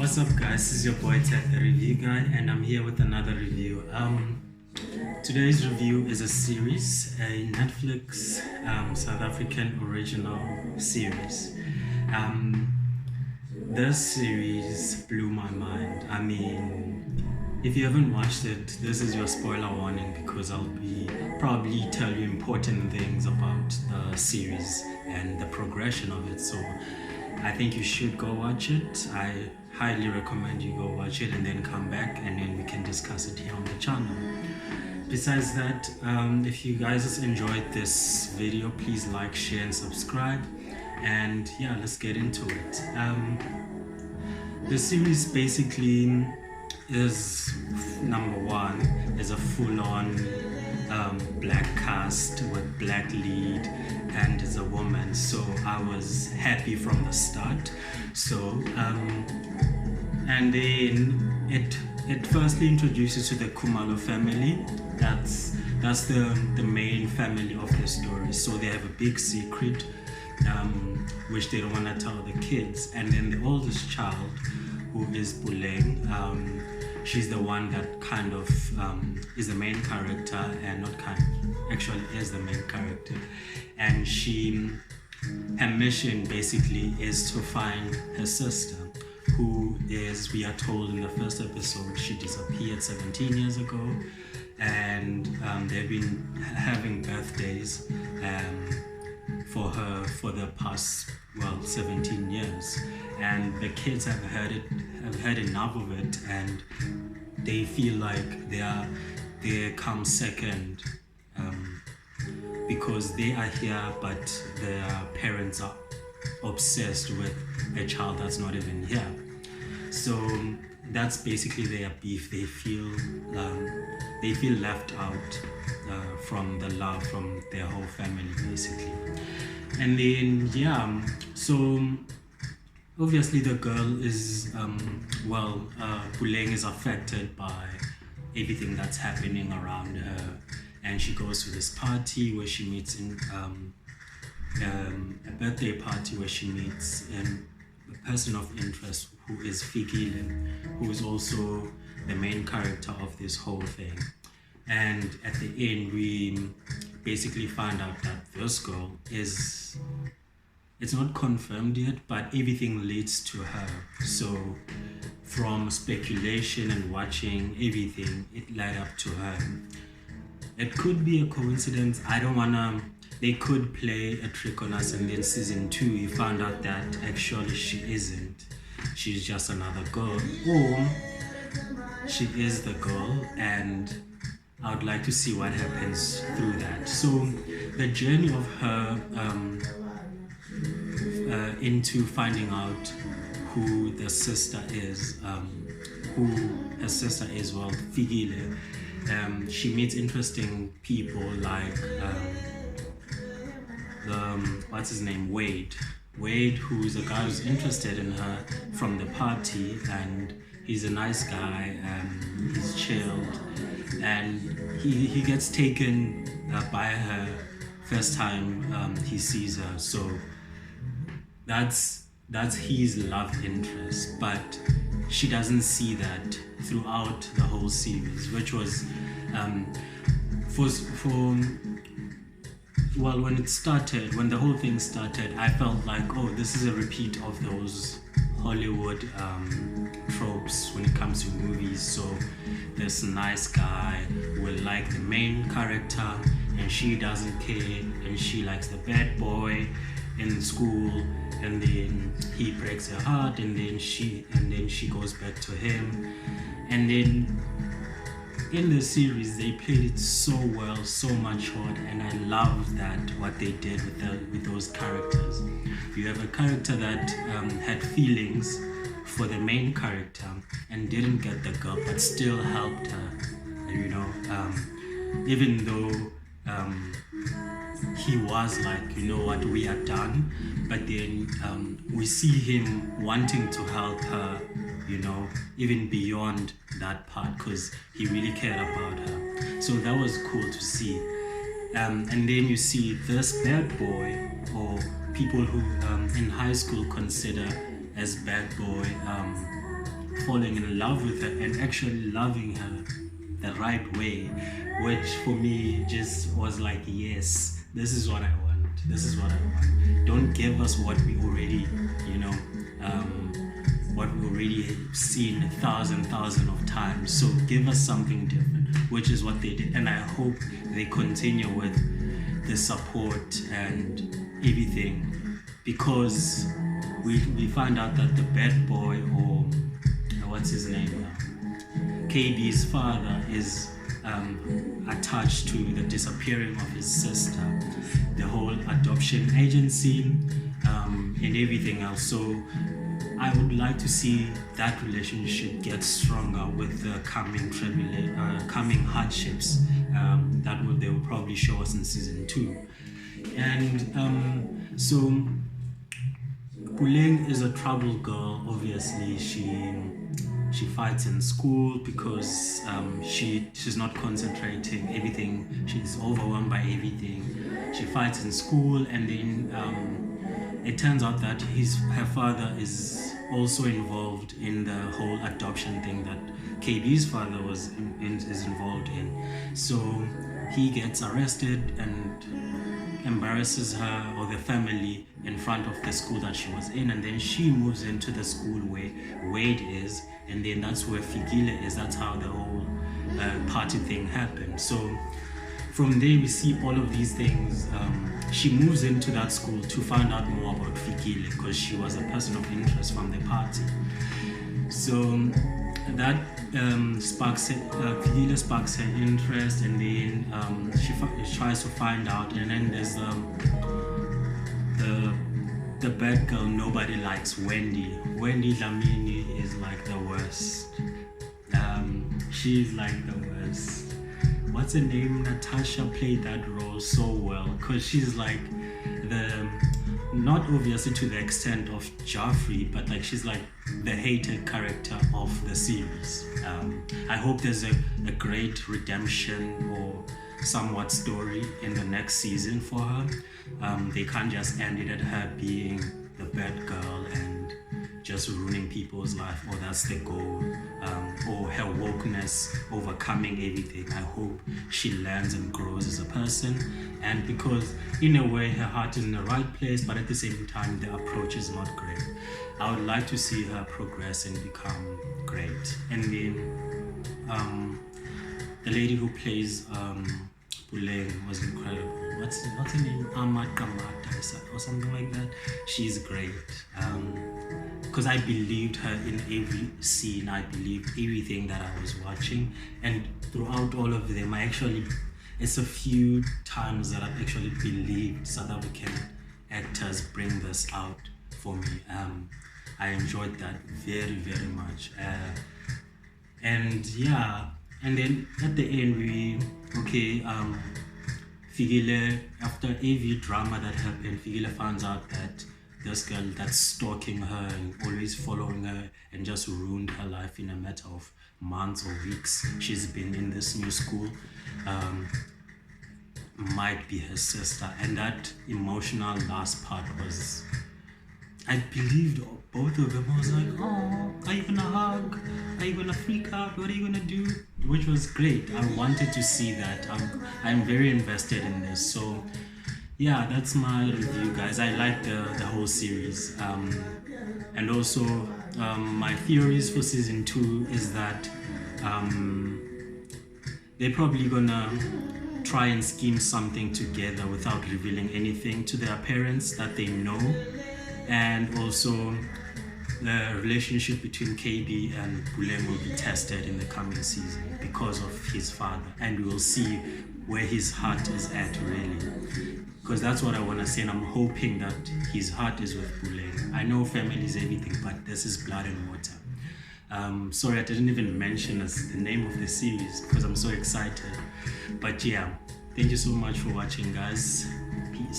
What's up, guys? This is your boy Ted, the review guy, and I'm here with another review. Today's review is a series, a Netflix South African original series. This series blew my mind. I mean, if you haven't watched it, this is your spoiler warning because I'll be probably tell you important things about the series and the progression of it. So I think you should go watch it. I highly recommend you go watch it and then come back and then we can discuss it here on the channel. Besides that, if you guys enjoyed this video, please like, share and subscribe. And yeah, let's get into it. The series basically is, number one, is a full-on black cast with black lead and is a woman, so I was happy from the start. So and then it firstly introduces to the Kumalo family. That's the main family of the story. So they have a big secret which they don't want to tell the kids, and then the oldest child, who is Buleng, she's the one that kind of is the main character, and not kind of, actually is the main character. And her mission basically is to find her sister, who is, we are told in the first episode, she disappeared 17 years ago, and they've been having birthdays for her for the past 17 years, and the kids have had enough of it, and they feel like they come second because they are here but their parents are obsessed with a child that's not even here. So that's basically their beef. They feel left out from the love from their whole family basically. And then so obviously the girl is Buleng is affected by everything that's happening around her, and she goes to this party where she meets in a birthday party where she meets a person of interest who is Fikile, who is also the main character of this whole thing. And at the end, we basically find out that this girl is, it's not confirmed yet, but everything leads to her. So from speculation and watching everything, it led up to her. It could be a coincidence. I don't wanna, they could play a trick on us, and then season 2 you found out that actually she isn't. She's just another girl, or she is the girl, and I would like to see what happens through that. So the journey of her into finding out who the sister is, who her sister is, Fikile. She meets interesting people like what's his name, Wade, who's a guy who's interested in her from the party, and he's a nice guy, he's chilled, and he gets taken by her first time he sees her. So that's his love interest, but she doesn't see that throughout the whole series, which was when the whole thing started, I felt like, oh, this is a repeat of those Hollywood tropes when it comes to movies. So this nice guy will like the main character, and she doesn't care, and she likes the bad boy in school, and then he breaks her heart, and then she goes back to him. And then in the series they played it so well, so much hard, and I loved that what they did with those characters. You have a character that had feelings for the main character and didn't get the girl, but still helped her, you know, even though he was like, you know what, we are done, but then we see him wanting to help her, you know, even beyond that part, because he really cared about her. So that was cool to see. And then you see this bad boy, or people who in high school consider as bad boy, falling in love with her and actually loving her the right way, which for me just was like, yes, this is what I want. This is what I want. Don't give us what we already, what we already seen a thousand of times. So give us something different, which is what they did. And I hope they continue with the support and everything, because we found out that the bad boy, or what's his name now, KB's father, is attached to the disappearing of his sister, the whole adoption agency, and everything else. So I would like to see that relationship get stronger with the coming hardships that they will probably show us in season 2. And so Puleng is a troubled girl. Obviously, she fights in school because she's not concentrating. Everything, she's overwhelmed by everything. She fights in school, and then it turns out that her father is also involved in the whole adoption thing that KB's father is involved in. So he gets arrested and embarrasses her or the family in front of the school that she was in, and then she moves into the school where Wade is, and then that's where Fikile is. That's how the whole party thing happened. So from there we see all of these things. She moves into that school to find out more about Fikile because she was a person of interest from the party. So that Fikile sparks her interest, and then she tries to find out, and then there's the bad girl nobody likes, Wendy Dlamini is like the worst. She's like the worst. What's her name? Natasha played that role so well, because she's like not obviously to the extent of Joffrey, but like she's like the hated character of the series. I hope there's a great redemption or somewhat story in the next season for her. They can't just end it at her being the bad girl and just ruining people's life, or that's the goal, or her wokeness overcoming everything. I hope she learns and grows as a person, and because in a way her heart is in the right place, but at the same time the approach is not great. I would like to see her progress and become great. And then the lady who plays Puleng was incredible. What's her name? Kamata or something like that. She's great. Because I believed her in every scene. I believed everything that I was watching, and throughout all of them, it's a few times that I've actually believed South African actors bring this out for me. I enjoyed that very, very much. And then at the end Fikile, after AV drama that happened, Fikile finds out that this girl that's stalking her and always following her and just ruined her life in a matter of months or weeks. She's been in this new school, might be her sister. And that emotional last part was, I believed both of them. I was like, oh, are you gonna hug? Are you gonna freak out? What are you gonna do? Which was great. I wanted to see that. I'm very invested in this. So yeah, that's my review, guys. I like the whole series. And also my theories for season 2 is that they're probably gonna try and scheme something together without revealing anything to their parents that they know. And also the relationship between KB and Puleng will be tested in the coming season because of his father, and we will see where his heart is at, really, because that's what I want to say, and I'm hoping that his heart is with Puleng. I know family is everything, but this is Blood and Water. Sorry, I didn't even mention the name of the series because I'm so excited. But yeah, thank you so much for watching, guys. Peace.